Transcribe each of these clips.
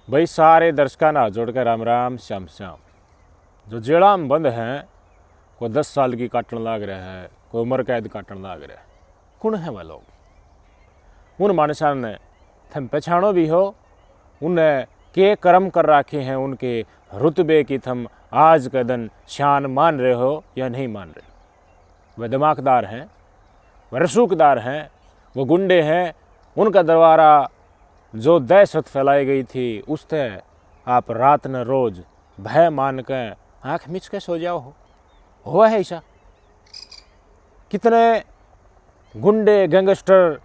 भाई सारे दर्शकों ना जोड़ कर राम राम श्याम श्याम। जो जेड़ा में बंद हैं कोई 10 साल की काटन लाग रहा है, कोई उम्र कैद काटन लाग रहा है। कौन है वह लोग? उन मानसा ने थम पहचानो भी हो, उन्हें के कर्म कर रखे हैं, उनके रुतबे की थम आज के दिन शान मान रहे हो या नहीं मान रहे? वह दिमागदार हैं, वह रसूखदार हैं, वो गुंडे हैं। उनका द्वारा जो दहशत फैलाई गई थी उससे आप रात न रोज भय मान कर आँख मिच के सो जाओ। हुआ है ऐसा? कितने गुंडे गैंगस्टर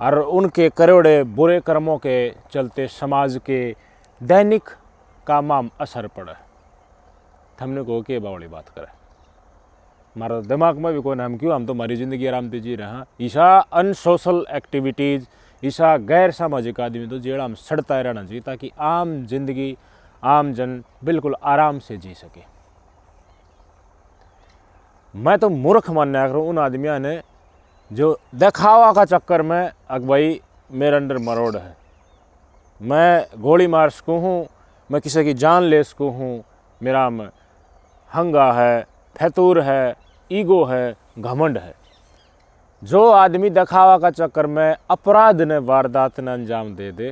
और उनके करोड़े बुरे कर्मों के चलते समाज के दैनिक कामाम असर पड़ा। हमने को के बावड़ी बात करे, हमारा दिमाग में भी कौन हम क्यों, हम तो हमारी ज़िंदगी आराम से जी रहे हैं। ईसा अनसोशल एक्टिविटीज़, ईसा गैर सामाजिक आदमी तो जेड़ा हम सड़ता रहना चाहिए ताकि आम जिंदगी आम जन बिल्कुल आराम से जी सके। मैं तो मूर्ख मानना करूँ उन आदमियों ने जो दिखावा का चक्कर में अगवाई मेरे अंदर मरोड़ है, मैं गोली मार सकूँ हूँ, मैं किसी की जान ले सकूँ हूँ, मेरा में हंगा है, फैतूर है, ईगो है, घमंड है। जो आदमी दिखावा का चक्कर में अपराध ने वारदात ने अंजाम दे दे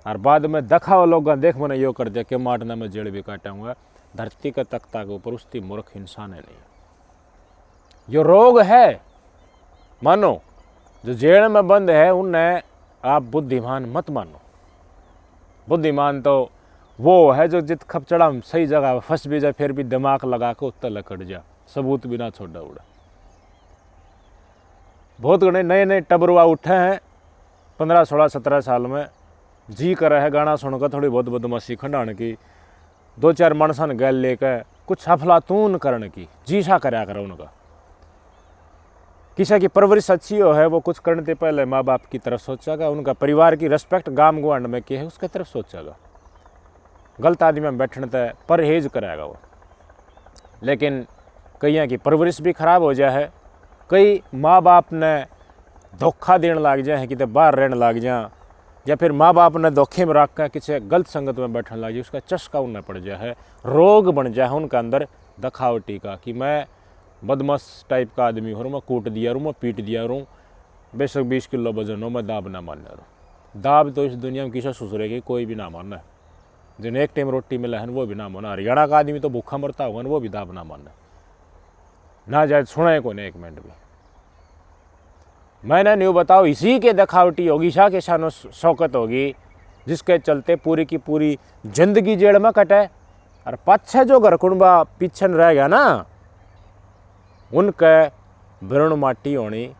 और बाद में दिखावा लोग देख मैंने यो कर दिया कि मारना में जेड़ भी काटाऊंगा, धरती का तख्ता के ऊपर उसकी मूर्ख इंसान है नहीं। यो रोग है। मानो जो जेल में बंद है उन्हें आप बुद्धिमान मत मानो। बुद्धिमान तो वो है जो जित खपचड़ा सही जगह फंस भी जाए फिर भी दिमाग लगा के उत्तर लकड़ जा, सबूत भी ना छोड़ा उड़ा। बहुत घने नए नए टबरुआ उठे हैं 15, 16, 17 साल में, जी कर है गाना सुनकर थोड़ी बहुत बदमाशी खंडाने की, 2-4 मानसन गैल लेकर कुछ अफलातून करने की जीसा कराया करो उनका। किसी की परवरिश अच्छी हो है वो कुछ करने से पहले माँ बाप की तरफ सोचेगा, उनका परिवार की रिस्पेक्ट गांव गुआंड में क्या है उसके तरफ सोचेगा। गलत आदमी में बैठने तय परहेज कराएगा वो। लेकिन कईयों की परवरिश भी खराब हो जाए है, कई माँ बाप ने धोखा देने लग जाए कि बाहर रहने लग जाए, या फिर माँ बाप ने धोखे में रख कर किसी गलत संगत में बैठने लग जाए, उसका चस्का उन्हें पड़ जाए है, रोग बन जाए उनका अंदर दिखावटी का कि मैं बदमाश टाइप का आदमी हूँ, मैं कूट दिया रूँ, मैं पीट दिया रूँ, बेशक 20 किलो वजन हो, मैं दाब ना मानना रूँ। दाब तो इस दुनिया में किसी ससुरेगी कोई भी ना मानना है। जिन्हें एक टाइम रोटी मिला है वो भी ना माना। हरियाणा का आदमी तो भूखा मरता होगा वो भी दाब ना मानना ना जाए सुना है कोने एक मिनट भी। मैंने न्यू बताओ इसी के दिखावटी होगी, शाह के शानो शौकत होगी, जिसके चलते पूरी की पूरी जिंदगी जेल में कटे और पाछे जो घर कुंबा पीछन रह गया ना उनके भ्रूण माटी होनी,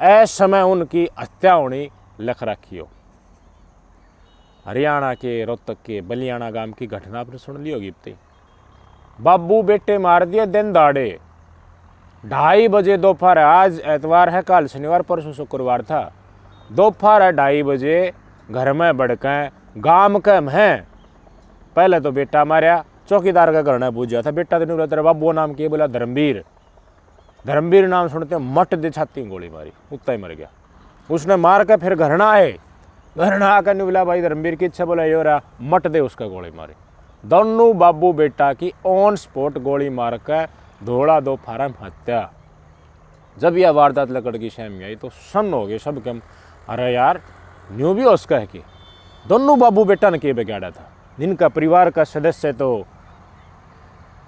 ऐस समय उनकी हत्या होनी लख रखी हो। हरियाणा के रोहतक के बलियाना गांव की घटना आपने सुन ली होगी। इतनी बाबू बेटे मार दिए दिन दाड़े, 2:30 बजे दोपहर, आज एतवार है, कल शनिवार, परसों शुक्रवार था, दोपहर 2:30 बजे घर में बढ़कर गांव के हैं। पहले तो बेटा मारा, चौकीदार का घर ने पूछा था, बेटा तो नहीं बोला तेरा बाबू नाम के, बोला धर्मवीर। धर्मवीर नाम सुनते मट दे छाती गोली मारी, उतना ही मर गया। उसने मार कर फिर घर ना आए, घर ना आकर नहीं बोला भाई धर्मवीर की इच्छा, बोला यो रहा, मट दे उसका गोली मारी। दोनों बाबू बेटा की ऑन स्पॉट गोली मार कर धोड़ा दोपहर में हत्या। जब यह वारदात लकड़ की शहर में आई तो सन हो गए सब कम, अरे यार न्यू भी उसका है कि दोनों बाबू बेटा ने के बिगाड़ा था, जिनका परिवार का सदस्य तो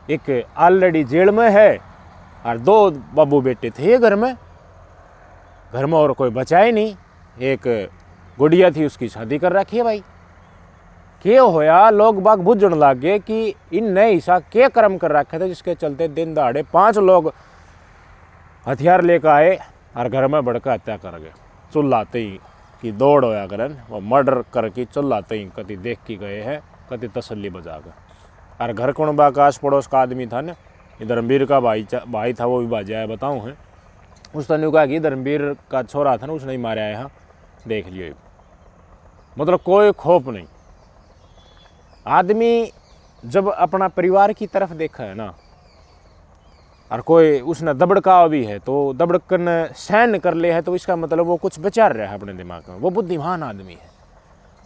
एक ऑलरेडी जेल में है और 2 बाबू बेटे थे घर में और कोई बचा ही नहीं। एक गुड़िया थी उसकी शादी कर रखी है। भाई क्या होया, लोग बाग बुझने लग गए कि इन नए हिस्सा क्या कर्म कर रखे थे जिसके चलते दिन दहाड़े 5 लोग हथियार लेकर आए और घर में बढ़कर हत्या कर गए। चुल्लाते ही की दौड़ होया करन, वो मर्डर करके चुल्लाते ही कति देख के गए हैं, कति तसल्ली बजा कर। और घर कुणबा का आस पड़ोस का आदमी था ना, धर्मवीर का भाई था, वो भी बाजा है बताऊँ है, उस तनु कहा कि धर्मवीर का छोरा था ना उसने ही मारा है, देख लियो। मतलब कोई खौफ नहीं। आदमी जब अपना परिवार की तरफ देखा है ना और कोई उसने दबड़का भी है तो दबड़कन सहन कर ले है, तो इसका मतलब वो कुछ विचार रहा है अपने दिमाग में, वो बुद्धिमान आदमी है।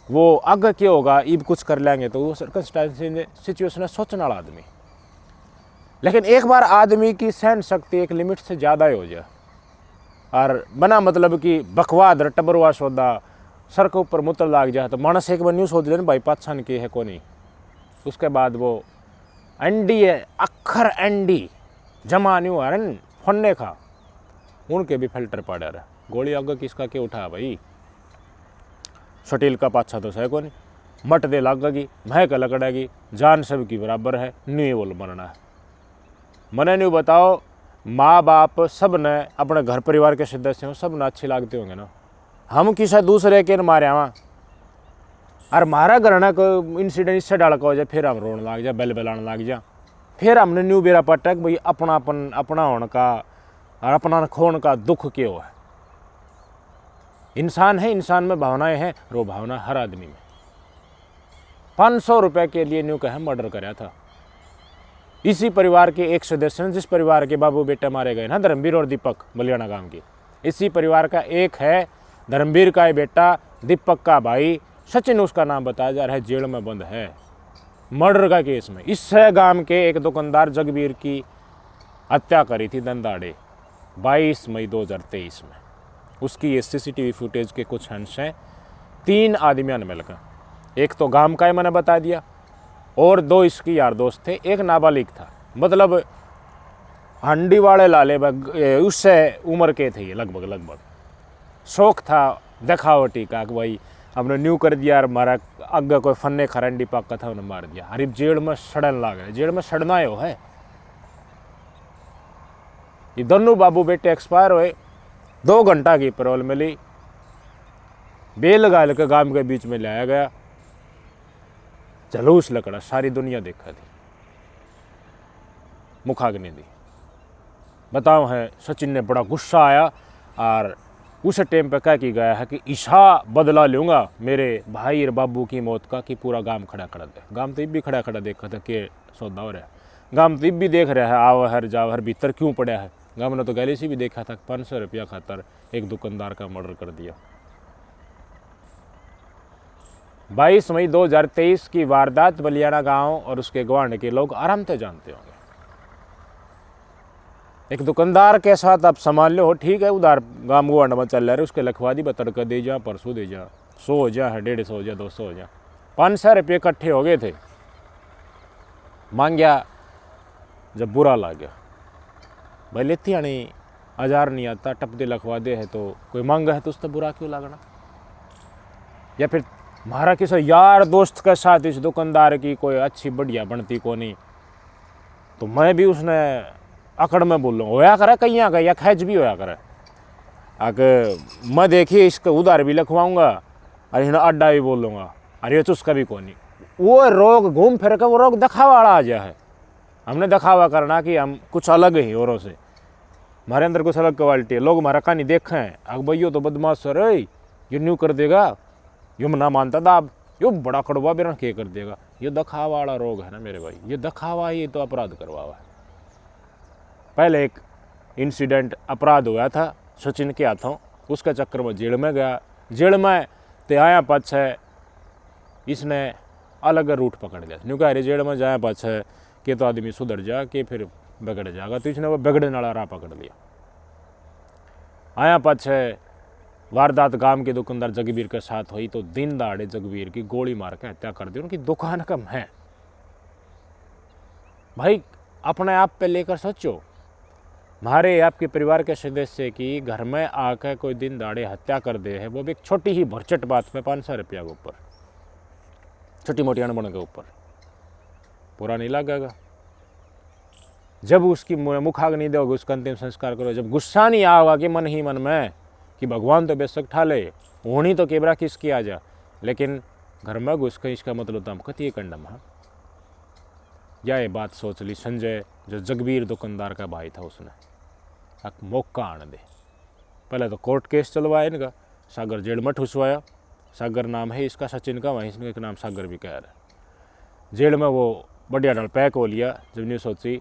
वो आगे क्या होगा इब कुछ कर लेंगे, तो वो सर्कमस्टेंस सिचुएशन है सोचने वाला आदमी। लेकिन एक बार आदमी की सहन शक्ति एक लिमिट से ज़्यादा ही हो जाए और बना मतलब कि बकवाद टबरवा सौदा सर के ऊपर मुतर लाग जाए, तो मानस एक बार न्यू सोच लेना भाई पाछान की है को नहीं। उसके बाद वो एंडी है अखर एंडी जमा न्यू है फन्ने खा उनके भी फिल्टर पड़ा रहा, गोली अगर किसका क्या उठा भाई, शटील का पाछा तो सह को नहीं, मट दे लागेगी महक लकड़ेगी, जान सब की बराबर है, न्यू बोल मरना है। मने न्यू बताओ माँ बाप सब ने अपने घर परिवार के सदस्य हो सब ने अच्छे लागते होंगे ना, हम किसी दूसरे के मारे वहाँ और मारा घर ना कोई इंसिडेंट इससे डाल हो जाए, फिर हम रोने लग जाए बेल बेलाने लग जाए, फिर हमने न्यू बेरा पटक भाई अपनापन अपना होने का और अपना खोने का दुख क्यों है। इंसान है, इंसान में भावनाएं हैं, रो भावना हर आदमी में। 500 रुपये के लिए न्यू कहे मर्डर कराया था इसी परिवार के एक सदस्य ने, जिस परिवार के बाबू बेटे मारे गए ना धर्मवीर और दीपक बलियाना गांव के, इसी परिवार का एक है धर्मवीर का बेटा दीपक का भाई सचिन, उसका नाम बताया जा रहा है, जेल में बंद है मर्डर का केस में। इस गांव के एक दुकानदार जगबीर की हत्या करी थी दंदाड़े 22 मई 2023 में। उसकी ये CCTV फुटेज के कुछ अंश हैं। 3 आदमियों ने मिलकर, एक तो गांव का ही मैंने बता दिया और 2 इसकी यार दोस्त थे, एक नाबालिग था, मतलब हंडी वाले लाले उससे उम्र के थे ये लगभग। शौक था दिखावटी का कि भाई हमने न्यू कर दिया और मारा अग्गा कोई फन्ने खरंडी पाका था उन्हें मार दिया, हरीब जेल में सड़न लग रहा, जेल में सड़ना है। ये दोनों बाबू बेटे एक्सपायर हुए, 2 घंटा की पैरोल मिली, बेल गाल के गांव के बीच में लाया गया, जलूस लकड़ा, सारी दुनिया देखा थी, मुखाग्नि दी। बताओ है सचिन ने बड़ा गुस्सा आया और उस टाइम पे क्या की गया है कि ईशा बदला लूँगा मेरे भाई और बाबू की मौत का, कि पूरा गांव खड़ा खड़ा दे। गांव तो भी खड़ा खड़ा देखा था कि सौदा हो रहा है, गांव तो भी देख रहा है आओ हर जाओ हर भीतर क्यों पड़ा है। गांव ने तो गैली से भी देखा था 500 रुपया खातर एक दुकानदार का मर्डर कर दिया। 22 मई 2023 की वारदात बलियाना गांव और उसके गवांड के लोग आराम से जानते होंगे। एक दुकानदार के साथ आप संभाल लो, ठीक है उधार गांव गवांड में चल रहा है, उसके लखवा दी बतड़का दे जा, परसों दे जा, 100 हो जा, 150 हो जा, 200 हो जा, 500 रुपये इकट्ठे हो गए थे, मांगया जब बुरा लग गया भाई लेती आनी 1000 नहीं आता टप दे लखवा दे है, तो कोई मांगा है तो उससे बुरा क्यों लगना। या फिर हमारा किसी यार दोस्त के साथ इस दुकानदार की कोई अच्छी बढ़िया बनती को नहीं, तो मैं भी उसने अकड़ में बोल लूँ होया करे कहीं आ या खैच भी होया करे, आके मैं देखिए इसका उधार भी लिखवाऊँगा और इन्हें अड्डा भी बोल लूँगा, अरे तो उसका भी को नहीं। वो रोग घूम फिर कर वो रोग दिखावा वाला आ गया है। हमने दिखावा करना कि हम कुछ अलग ही औरों से, हमारे अंदर कुछ अलग क्वालिटी है, लोग हमारा कहानी देखें अग भैया तो बदमाश सर ये न्यू कर देगा, यो ना मानता था अब यो बड़ा कड़वा बेरा के कर देगा। ये दिखावा वाला रोग है ना मेरे भाई, ये दिखावा ही तो अपराध करवा हुआ है। पहले एक इंसिडेंट अपराध हुआ था सचिन के हाथों, उसके चक्कर में जेल में गया, जेल में ते आया पाछे इसने अलग रूट पकड़ लिया, न्यू कह रही जेल में जाया पाछे कि तो आदमी सुधर जा के फिर बिगड़ जाएगा, तो इसने वो बिगड़ने वाला राह पकड़ लिया। आया पाछे वारदात गांव के दुकानदार जगबीर के साथ हुई, तो दिन दहाड़े जगबीर की गोली मार के हत्या कर दी। उनकी दुकान कम है भाई, अपने आप पे लेकर सोचो, हमारे आपके परिवार के सदस्य की घर में आकर कोई दिन दाड़े हत्या कर दे है, वो भी एक छोटी ही भरचट बात में 500 रुपया के ऊपर, छोटी मोटी अनबन के ऊपर, पूरा नहीं लगेगा। जब उसकी मुखाग्नि दोगे, उसका अंतिम संस्कार करो, जब गुस्सा नहीं आएगा कि मन ही मन में कि भगवान तो बेशक ठाले होनी तो केबरा किसकी आ जा, लेकिन घर में घुस के इसका मतलब तो हम कतिए कंडम। हाँ, यह ये बात सोच ली संजय जो जगबीर दुकानदार का भाई था, उसने एक मौका आने दे। पहले तो कोर्ट केस चलवाया इनका, सागर जेल में ठुसवाया, सागर नाम है इसका सचिन का, वहीं इसका नाम सागर भी कह रहा है। जेल में वो बढ़िया डल पैक हो लिया, जब नहीं सोची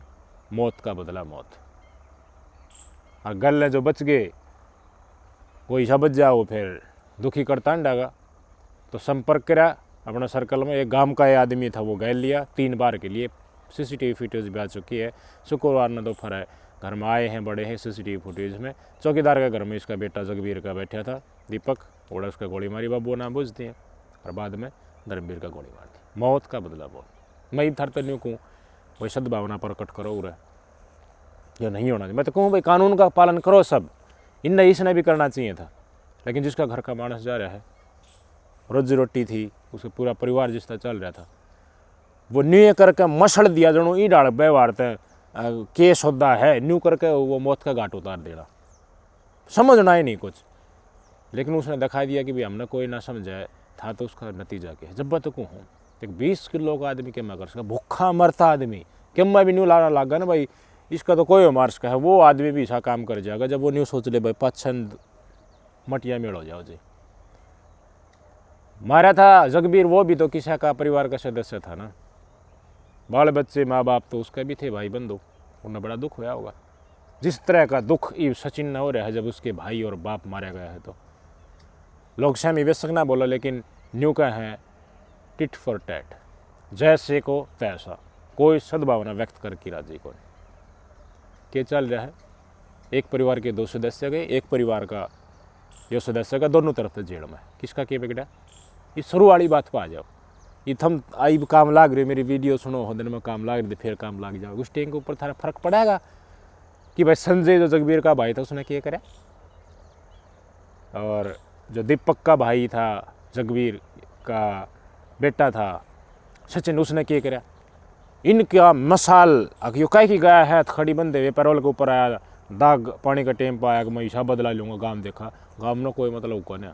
मौत का बदला मौत। और गल जो बच गए कोई बच जाओ फिर दुखी करता नहीं डागा। तो संपर्क करा अपना सर्कल में। एक गांव का ये आदमी था, वो गैल लिया 3 बार के लिए। सीसीटीवी फुटेज भी आ चुकी है। शुक्रवार ने दोपहर है घर में आए हैं, बड़े हैं सीसीटीवी फुटेज में। चौकीदार के घर में इसका बेटा जगबीर का बैठा था, दीपक, और उसका गोली मारी, बाबू नाम बुझती है, और बाद में धर्मवीर का गोली मार दी। मौत का बदला बहुत। मैं इधर तो नहीं कहूँ भाई सद्भावना प्रकट करो उरे, यह नहीं होना चाहिए। मैं तो कहूँ भाई कानून का पालन करो सब, इन इसने भी करना चाहिए था। लेकिन जिसका घर का मानस जा रहा है, रोजी रोटी थी, उसका पूरा परिवार जिस तरह चल रहा था, वो न्यू करके मसड़ दिया जनो ई डाल व्यवहार तय केस होता है, न्यू करके वो मौत का घाट उतार देना, समझना ही नहीं कुछ। लेकिन उसने दिखा दिया कि भाई हमने कोई ना समझा था, तो उसका नतीजा क्या है। जब तक हूँ एक 20 किलो का आदमी क्या कर सका, भूखा मरता आदमी क्या मैं भी न्यू लाना लगा ना भाई, इसका तो कोई मार्स का है, वो आदमी भी ऐसा काम कर जाएगा। जब वो न्यू सोच ले भाई पछंद मटिया मेड़ हो जाओ जी। मारा था जगबीर, वो भी तो किसी का परिवार का सदस्य था ना, बाल बच्चे माँ बाप तो उसके भी थे, भाई बंधु, उन्हें बड़ा दुख हुआ होगा। जिस तरह का दुख ई सचिन न हो रहा है जब उसके भाई और बाप मारा गया है। तो लोग शामी बेशक ना बोला, लेकिन न्यू का है टिट फॉर टैट, जैसे को तैसा, कोई सद्भावना व्यक्त करके राजी को नहीं। क्या चल रहा है, एक परिवार के 2 सदस्य गए, एक परिवार का यो सदस्य का दोनों तरफ से जेल में। किसका क्या बिगड़ा, ये शुरू वाली बात पर आ जाओ। ये थम आई काम लाग रही, मेरी वीडियो सुनो, हो दिन में काम लाग रही, फिर काम लाग जाओ, उस टेंग के ऊपर थारा फर्क पड़ेगा कि भाई संजय जो जगबीर का भाई था उसने क्या करा, और जो दीपक का भाई था, जगबीर का बेटा था सचिन, उसने क्या करा। इनका मसाल यो कह की गया है खड़ी बंदे वे पैरोल के ऊपर आया, दाग पानी का टेम पाया कि मैं ईसा बदला लूँगा। गांव देखा, गांव में कोई मतलब कौन है,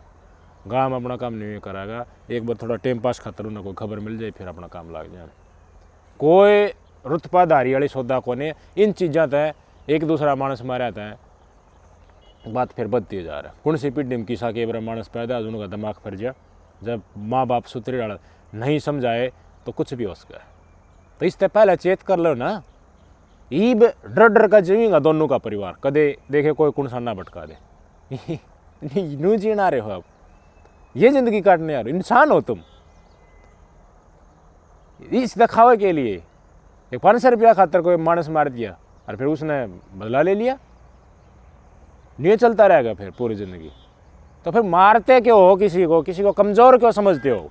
गांव अपना काम नहीं कराएगा। एक बार थोड़ा टेम पास खातर उन्हें कोई खबर मिल जाए, फिर अपना काम लग जाए। कोई रुतपाधारी वाली सौदा कोने, इन चीज़ों तय एक दूसरा मानस मारा था, बात फिर बढ़ती जा रहा है। कौन सी पीढ़ी में किसा के मानस पैदा, उनका दिमाग फिर जा, जब माँ बाप सूत्री डाल नहीं समझाए तो कुछ भी हो सकता है। तो इससे पहले चेत कर लो ना, ईब डर डर का जीवेगा दोनों का परिवार, कदे देखे कोई कुणसा ना भटका दे। न्यू जीना रहे हो अब, ये जिंदगी काटने आ रहे, इंसान हो तुम। इस दिखावे के लिए एक 500 रुपया खातर कोई मानस मार दिया और फिर उसने बदला ले लिया, न्यू चलता रहेगा फिर पूरी जिंदगी। तो फिर मारते क्यों हो किसी को कमजोर क्यों समझते हो,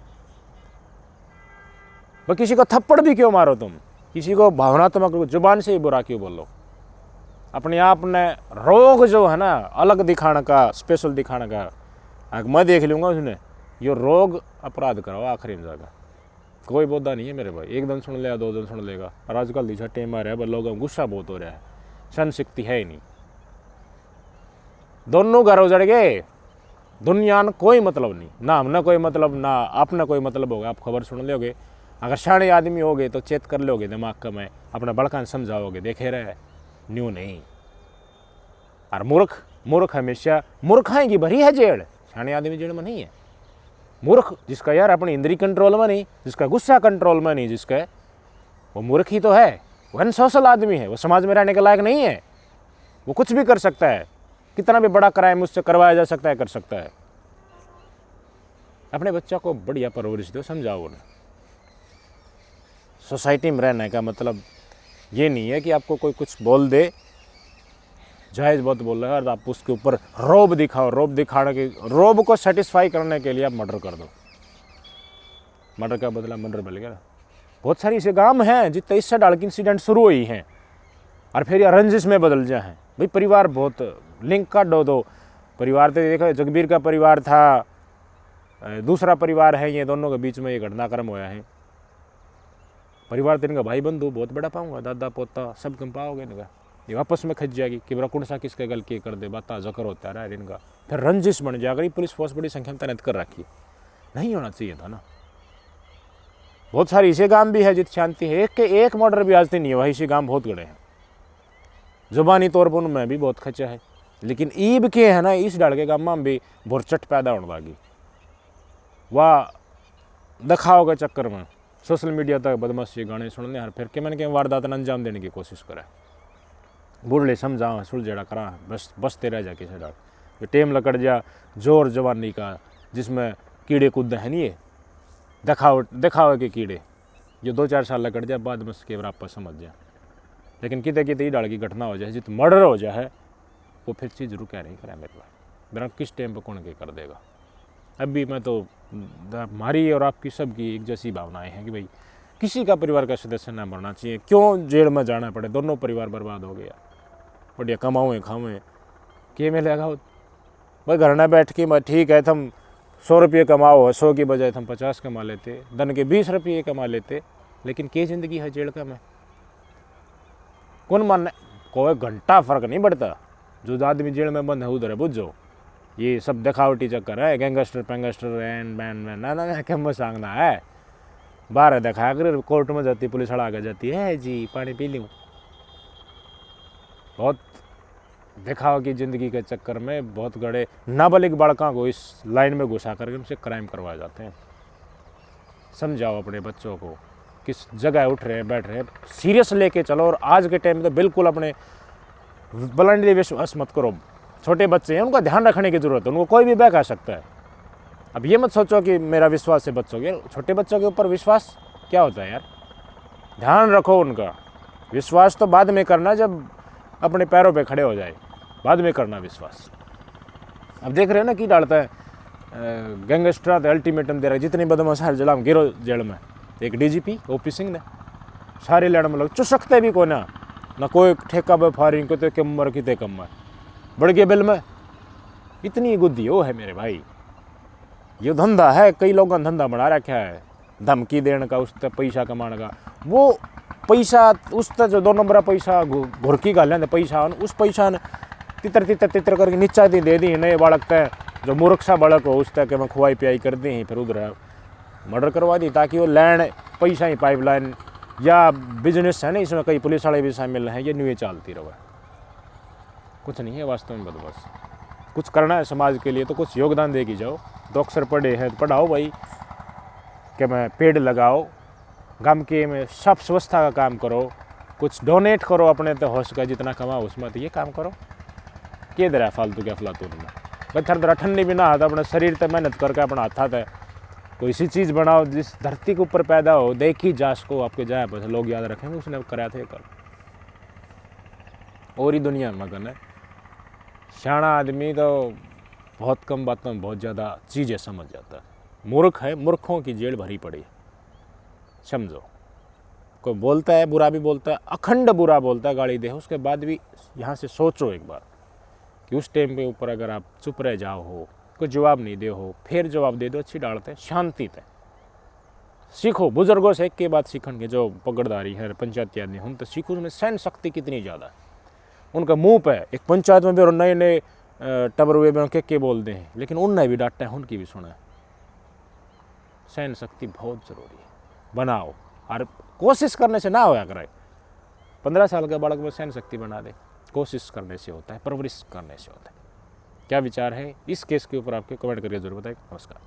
वो किसी को थप्पड़ भी क्यों मारो तुम, किसी को भावनात्मक जुबान से ही बुरा क्यों बोलो। अपने आप ने रोग जो है ना अलग दिखाने का, स्पेशल दिखाने का, मैं देख लूँगा उसने, ये रोग अपराध कराओ आखिरी में जाकर। कोई बोधा नहीं है मेरे भाई, एक दिन सुन लेगा 2 दिन सुन लेगा, और आजकल दिशा टेम आ रहा है, लोगों में गुस्सा बहुत हो रहा है, सहन शक्ति है ही नहीं। दोनों घर उजड़ गए, दुनिया में कोई मतलब नहीं, ना हमने कोई मतलब ना आपने कोई मतलब होगा। आप खबर सुन लोगे, अगर शाणे आदमी हो गए तो चेत कर लोगे दिमाग का, मैं अपना बड़का समझाओगे, देखे रहे न्यू नहीं। और मूर्ख हमेशा मूर्खाएं की भरी है जेड़, शाणे आदमी जेड़ में नहीं है। मूर्ख जिसका यार अपनी इंद्री कंट्रोल में नहीं, जिसका गुस्सा कंट्रोल में नहीं, जिसका वो मूर्ख ही तो है, वो अनसोशल आदमी है, वो समाज में रहने के लायक नहीं है। वो कुछ भी कर सकता है, कितना भी बड़ा क्राइम उससे करवाया जा सकता है, कर सकता है। अपने बच्चा को बढ़िया परवरिश दो, समझाओ उन्हें। सोसाइटी में रहने का मतलब ये नहीं है कि आपको कोई कुछ बोल दे, जायज़ बहुत बोल रहा है और आप उसके ऊपर रोब दिखाओ। रोब दिखाने के, रोब को सेटिस्फाई करने के लिए आप मर्डर कर दो। मर्डर का बदला मर्डर मिल गया। बहुत सारी ऐसे गांव हैं जितने इससे डाल के इंसिडेंट शुरू हुई हैं और फिर ये रंजिश में बदल जाए हैं। भाई परिवार बहुत लिंक काट दो परिवार तो देखो, जगबीर का परिवार था, दूसरा परिवार है, ये दोनों के बीच में ये घटनाक्रम हुआ है। परिवार तो इनका भाई बंधु बहुत बड़ा पाऊंगा, दादा पोता सब कम पाओगे इनका, ये वापस में खच जाएगी कि बड़ा कौन सा किसके गलती कर दे, बात जकर होता रहा है इनका, फिर रंजिश बन जाएगा। पुलिस फोर्स बड़ी संख्या में तैनात कर रखी, नहीं होना चाहिए था ना। बहुत सारी इसे गांव भी है जित शांति है, एक के एक मर्डर भी आज तक नहीं हुआ। इसी गांव बहुत गड़े हैं, जुबानी तौर पर उनमें भी बहुत खचा है, लेकिन ईब के है ना इस डाल के गांव में भी भुरचट पैदा होने लगी। वाह दिखाओ के चक्कर में सोशल मीडिया तक बदमाशी गाने सुनने और फिर के मैंने के वारदात अंजाम देने की कोशिश करा। बुढ़ले समझाओ सुलझेड़ा करा, बस बसते रह जा किसी डाल। जो टेम लकड़ जा जोर जवानी का, जिसमें कीड़े कूद है नहीं, ये दिखावे के कीड़े जो 2-4 साल लग जाए बाद में उसके बराबर समझ जाए। लेकिन कितने कितने डाल की घटना हो जाए, जित मर्डर हो जाए वो फिर चीज़ जरूर कह नहीं करें मेरे पास, मेरा किस टाइम पर कौन के कर देगा। अभी मैं तो हमारी और आपकी सबकी एक जैसी भावनाएं हैं कि भाई किसी का परिवार का सदस्य ना मरना चाहिए, क्यों जेल में जाना पड़े, दोनों परिवार बर्बाद हो गया। बढ़िया कमाओ खाओ के में लगा भाई घर में बैठ के मैं ठीक है तुम 100 रुपये कमाओ, 100 की बजाय तुम 50 कमा लेते, दिन के 20 रुपये कमा लेते, लेकिन क्या ज़िंदगी है जेल का में कौन मानना। कोई घंटा फर्क नहीं पड़ता, जो आदमी जेल में बंद है उधर है, बुझ जाओ ये सब दिखावटी चक्कर है, गैंगस्टर पेंगस्टर एन बैन मैन ना क्या मैं सांगना है। बाहर दिखाया कर कोर्ट में जाती पुलिस अड़ा के जाती है जी पानी पी लूँ। बहुत दिखावा की ज़िंदगी के चक्कर में बहुत बड़े नाबालिग बालकों को इस लाइन में घुसा करके उनसे क्राइम करवाए जाते हैं। समझाओ अपने बच्चों को किस जगह उठ रहे हैं बैठ रहे हैं, सीरियस लेके चलो। और आज के टाइम में तो बिल्कुल अपने ब्लाइंडली विश्वास मत करो। छोटे बच्चे हैं, उनका ध्यान रखने की ज़रूरत है, उनको कोई भी बहका सकता है। अब ये मत सोचो कि मेरा विश्वास से बच्चों छोटे बच्चों के ऊपर विश्वास क्या होता है यार, ध्यान रखो उनका। विश्वास तो बाद में करना, जब अपने पैरों पे खड़े हो जाए बाद में करना विश्वास। अब देख रहे हैं ना कि डालता है गैंगस्टर अल्टीमेटम दे रहा है, जितनी बदमाश हर जिला में गिरो जेल में। एक डीजीपी ओपी सिंह ने सारे लड़ में लोग चुसकते भी को ना कोई ठेका पे फायरिंग को, तो कम मर कितने कम है बढ़ गए बिल में। इतनी गुद्दी वो है मेरे भाई, ये धंधा है, कई लोगों ने धंधा बना रखा है धमकी देने का, उस तक पैसा कमाने का। वो पैसा उस तक जो 2 नंबर पैसा घुरकी का लें पैसा, उस पैसा ने तितर करके नीचा दे दी नए बालक तय जो मूर्ख सा बालक हो उस तक मैं खुआई पियाई कर दी ही, फिर उधर मर्डर करवा दी ताकि वो लैंड पैसा ही पाइपलाइन या बिजनेस है ना, इसमें कई पुलिस वाले भी शामिल हैं, ये न्यूज़ चलती रहे। कुछ नहीं है वास्तव में, बस कुछ करना है समाज के लिए तो कुछ योगदान दे के जाओ। 2 अक्षर पढ़े हैं पढ़ाओ भाई, कि मैं पेड़ लगाओ, गांव के में सब स्वच्छता का काम करो, कुछ डोनेट करो अपने तो हो सका जितना कमाओ उसमें, तो ये काम करो। के दर है फालतू क्या फलातून में भाई, थर दरा ठंडी भी ना आता, अपने शरीर तक मेहनत करके अपना हाथा है कोई सी चीज़ बनाओ जिस धरती के ऊपर पैदा हो, देखी जास को आपके जाए बस लोग याद रखेंगे उसने कराया थे कल। और ही दुनिया में करना सियाना आदमी तो बहुत कम बातों में बहुत ज़्यादा चीज़ें समझ जाता है। मूर्ख है, मूर्खों की जेल भरी पड़ी है, समझो। कोई बोलता है बुरा भी बोलता है, अखंड बुरा बोलता है गाली दे, उसके बाद भी यहाँ से सोचो एक बार कि उस टाइम पे ऊपर अगर आप चुप रह जाओ हो, कोई जवाब नहीं दे हो, फिर जवाब दे दो अच्छी डालते शांति से। सीखो बुजुर्गों से, एक के बाद सीखेंगे जो पगड़दारी है पंचायती आदमी हम तो सीखो उनमें सहन शक्ति कितनी ज़्यादा है। उनका मुंह पे एक पंचायत में भी और नए नए टबर हुए में के बोलते हैं, लेकिन उनने भी डांटा है, उनकी भी सुना है। सहन शक्ति बहुत ज़रूरी है, बनाओ और कोशिश करने से ना होया करे। 15 साल का बालक में सहन शक्ति बना दे, कोशिश करने से होता है, परवरिश करने से होता है। क्या विचार है इस केस के ऊपर आपके कमेंट करके जरूर बताएं। नमस्कार।